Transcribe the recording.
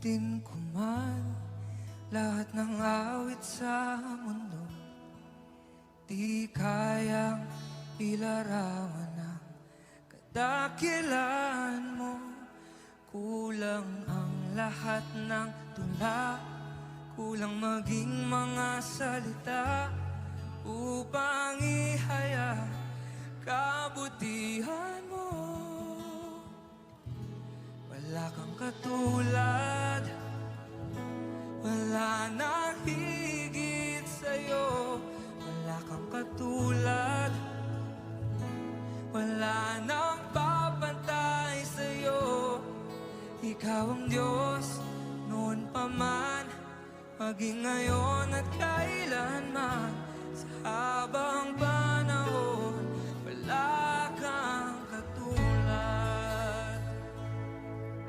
Awitin ko man lahat ng awit sa mundo, di kayang ilarawan ang kadakilaan mo. Kulang ang lahat ng tula, kulang maging mga salita upang ihaya kabutihan mo. Wala kang katulad, wala nang higit sa'yo. Wala kang katulad, wala nang papantay sa'yo. Ikaw ang Diyos noon pa man, maging ngayon at kailanman, sa habang